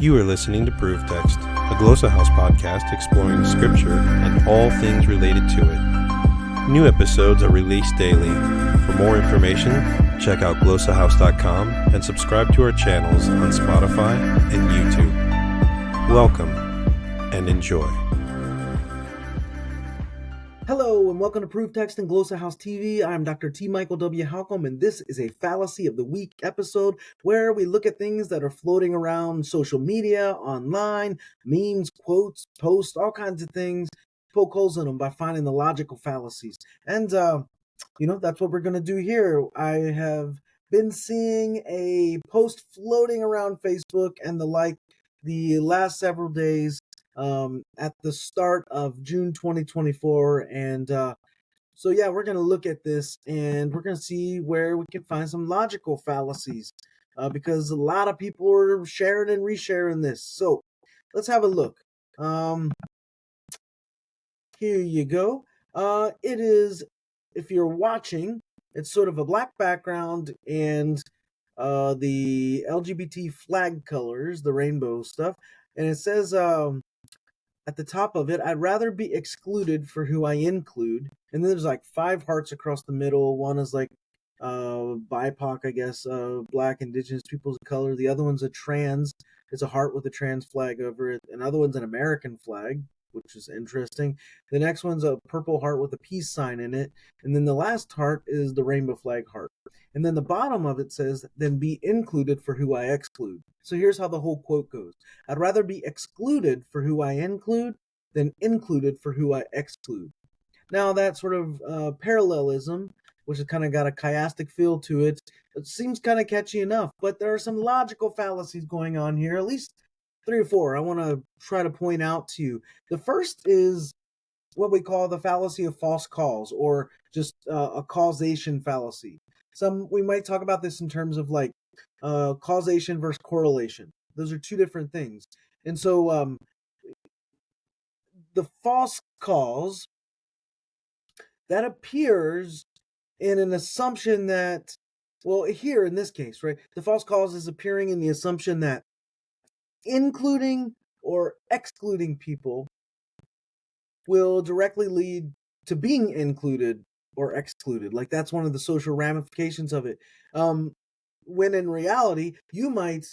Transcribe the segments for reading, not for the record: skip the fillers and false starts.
You are listening to Proof Text, a Glossa House podcast exploring Scripture and all things related to it. New episodes are released daily. For more information, check out glossahouse.com and subscribe to our channels on Spotify and YouTube. Welcome and enjoy. Hello and welcome to Proof Text and Glossa House TV. I'm Dr. T. Michael W. Halcomb, and this is a Fallacy of the Week episode where we look at things that are floating around social media, online, memes, quotes, posts, all kinds of things, poke holes in them by finding the logical fallacies. And, that's what we're going to do here. I have been seeing a post floating around Facebook and the like the last several days at the start of June 2024. And we're going to look at this and we're going to see where we can find some logical fallacies because a lot of people are sharing and resharing this. So let's have a look. Here you go. It is, if you're watching, it's sort of a black background and the LGBT flag colors, the rainbow stuff. And it says, at the top of it, I'd rather be excluded for who I include. And then there's like 5 hearts across the middle. One is like BIPOC, I guess, Black, Indigenous, Peoples of Color. The other one's a trans. It's a heart with a trans flag over it. Another one's an American flag, which is interesting. The next one's a purple heart with a peace sign in it. And then the last heart is the rainbow flag heart. And then the bottom of it says, then be included for who I exclude. So here's how the whole quote goes. I'd rather be excluded for who I include than included for who I exclude. Now that sort of parallelism, which has kind of got a chiastic feel to it, it seems kind of catchy enough, but there are some logical fallacies going on here, at least 3 or 4 I want to try to point out to you. The first is what we call the fallacy of false cause, or just a causation fallacy. We might talk about this in terms of like causation versus correlation. Those are 2 different things. And so the false cause, that appears in an assumption that, well, here in this case, right, the false cause is appearing in the assumption that including or excluding people will directly lead to being included or excluded. Like that's one of the social ramifications of it. When in reality, you might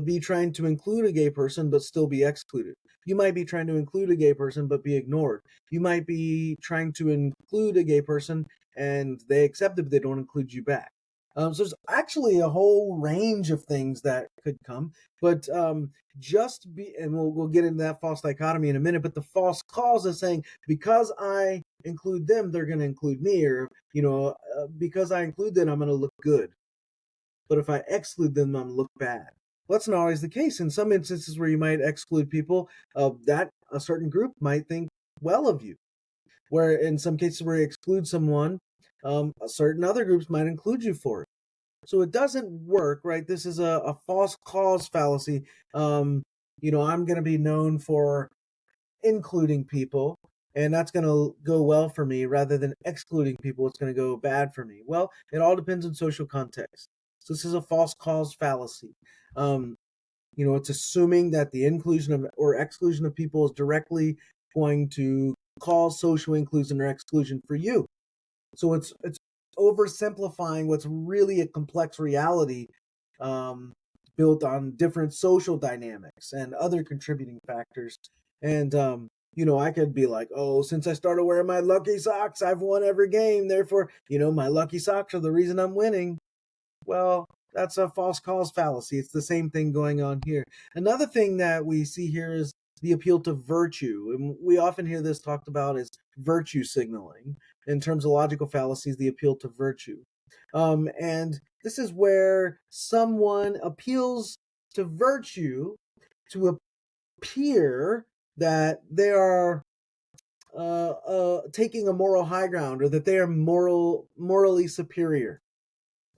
be trying to include a gay person but still be excluded. You might be trying to include a gay person but be ignored. You might be trying to include a gay person and they accept it but they don't include you back. So there's actually a whole range of things that could come, but and we'll get into that false dichotomy in a minute, but the false cause is saying, because I include them, they're going to include me, or, because I include them, I'm going to look good. But if I exclude them, I'm going to look bad. Well, that's not always the case. In some instances where you might exclude people, that a certain group might think well of you. Where in some cases where you exclude someone, certain other groups might include you for it. So it doesn't work, right? This is a false cause fallacy. I'm going to be known for including people, and that's going to go well for me, rather than excluding people. It's going to go bad for me. Well, it all depends on social context. So this is a false cause fallacy. It's assuming that the inclusion of or exclusion of people is directly going to cause social inclusion or exclusion for you. So it's oversimplifying what's really a complex reality, built on different social dynamics and other contributing factors. And I could be like, oh, since I started wearing my lucky socks, I've won every game. Therefore, my lucky socks are the reason I'm winning. Well, that's a false cause fallacy. It's the same thing going on here. Another thing that we see here is the appeal to virtue. And we often hear this talked about as virtue signaling. In terms of logical fallacies, the appeal to virtue. And this is where someone appeals to virtue to appear that they are taking a moral high ground, or that they are morally superior,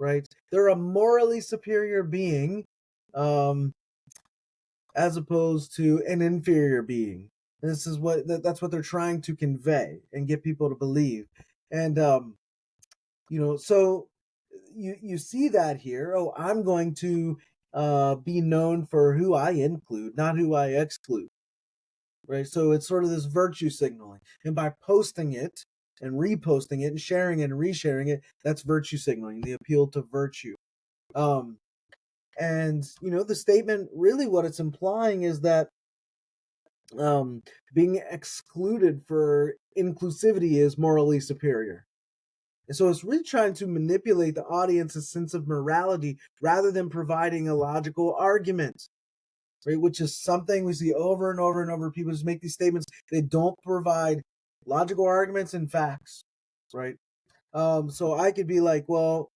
right? They're a morally superior being, as opposed to an inferior being. This is that's what they're trying to convey and get people to believe. And so you see that here. Oh, I'm going to be known for who I include, not who I exclude. Right? So it's sort of this virtue signaling. And by posting it and reposting it and sharing it and resharing it, that's virtue signaling, the appeal to virtue. And, the statement, really what it's implying is that being excluded for inclusivity is morally superior. And so it's really trying to manipulate the audience's sense of morality rather than providing a logical argument, right? Which is something we see over and over and over. People just make these statements. They don't provide logical arguments and facts, right? So I could be like, well,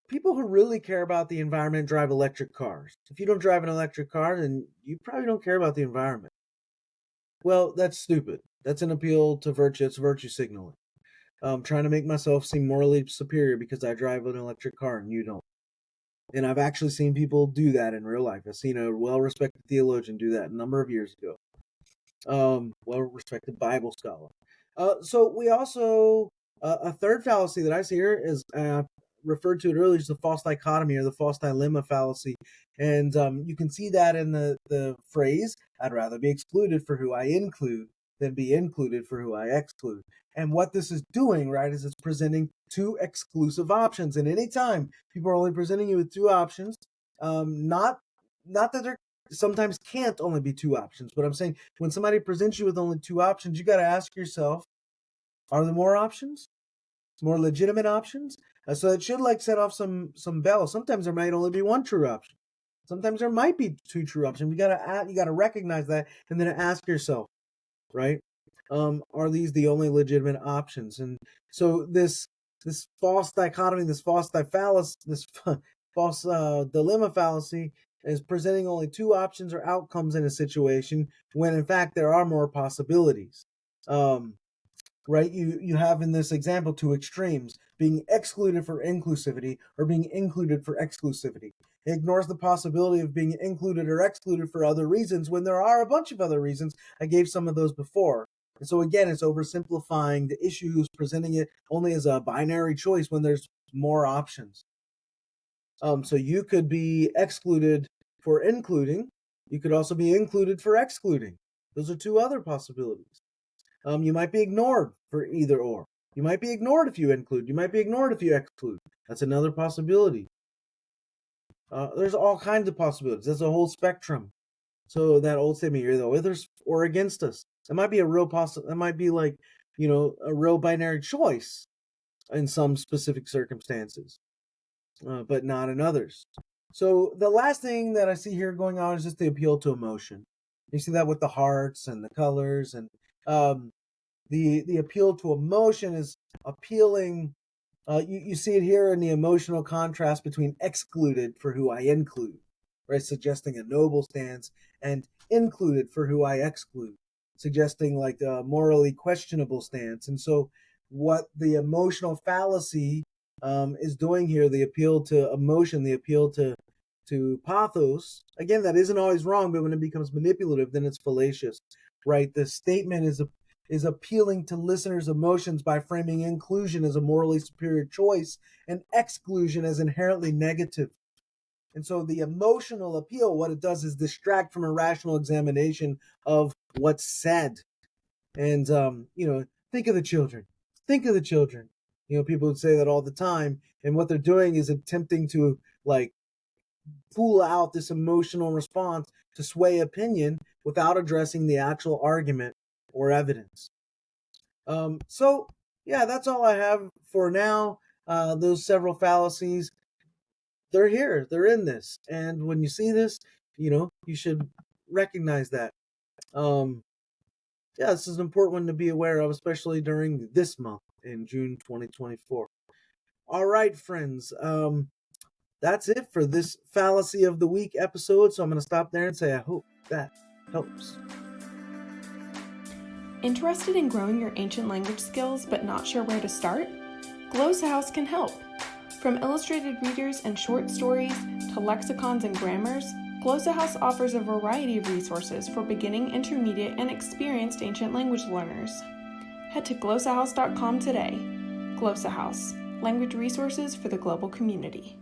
people who really care about the environment drive electric cars. If you don't drive an electric car, then you probably don't care about the environment. Well, that's stupid. That's an appeal to virtue. It's virtue signaling. Trying to make myself seem morally superior because I drive an electric car and you don't. And I've actually seen people do that in real life. I've seen a well-respected theologian do that a number of years ago. Well-respected Bible scholar. So we also, a third fallacy that I see here is referred to it earlier as the false dichotomy or the false dilemma fallacy. And you can see that in the phrase, I'd rather be excluded for who I include than be included for who I exclude. And what this is doing, right, is it's presenting two exclusive options. And anytime people are only presenting you with two options, not that there sometimes can't only be two options, but I'm saying when somebody presents you with only two options, you got to ask yourself, are there more options? More legitimate options? So it should set off some bells. Sometimes there might only be one true option. Sometimes there might be two true options. You gotta recognize that and then ask yourself, right? Are these the only legitimate options? And so this false dichotomy, this false dilemma fallacy is presenting only two options or outcomes in a situation when in fact there are more possibilities. Right? You have in this example two extremes, being excluded for inclusivity or being included for exclusivity. It ignores the possibility of being included or excluded for other reasons when there are a bunch of other reasons. I gave some of those before. And so again, it's oversimplifying the issues, presenting it only as a binary choice when there's more options. So you could be excluded for including. You could also be included for excluding. Those are two other possibilities. You might be ignored for either or. You might be ignored if you include. You might be ignored if you exclude. That's another possibility. There's all kinds of possibilities. There's a whole spectrum. So that old statement, you're either with us or against us. It might be a real It might be a real binary choice in some specific circumstances, but not in others. So the last thing that I see here going on is just the appeal to emotion. You see that with the hearts and the colors and the appeal to emotion is appealing. You see it here in the emotional contrast between excluded for who I include, right? Suggesting a noble stance, and included for who I exclude, suggesting a morally questionable stance. And so what the emotional fallacy is doing here, the appeal to emotion, the appeal to pathos, again, that isn't always wrong, but when it becomes manipulative, then it's fallacious, right? The statement is appealing to listeners' emotions by framing inclusion as a morally superior choice and exclusion as inherently negative. And so the emotional appeal, what it does is distract from a rational examination of what's said. And, think of the children. Think of the children. People would say that all the time. And what they're doing is attempting to, pull out this emotional response to sway opinion without addressing the actual argument or evidence. So yeah, that's all I have for now. Those several fallacies, they're here, they're in this. And when you see this, you should recognize that. This is an important one to be aware of, especially during this month in June 2024. All right, friends. That's it for this Fallacy of the Week episode. So I'm going to stop there and say I hope that helps. Interested in growing your ancient language skills but not sure where to start? Glossa House can help. From illustrated readers and short stories to lexicons and grammars, Glossa House offers a variety of resources for beginning, intermediate, and experienced ancient language learners. Head to glossahouse.com today. Glossa House, language resources for the global community.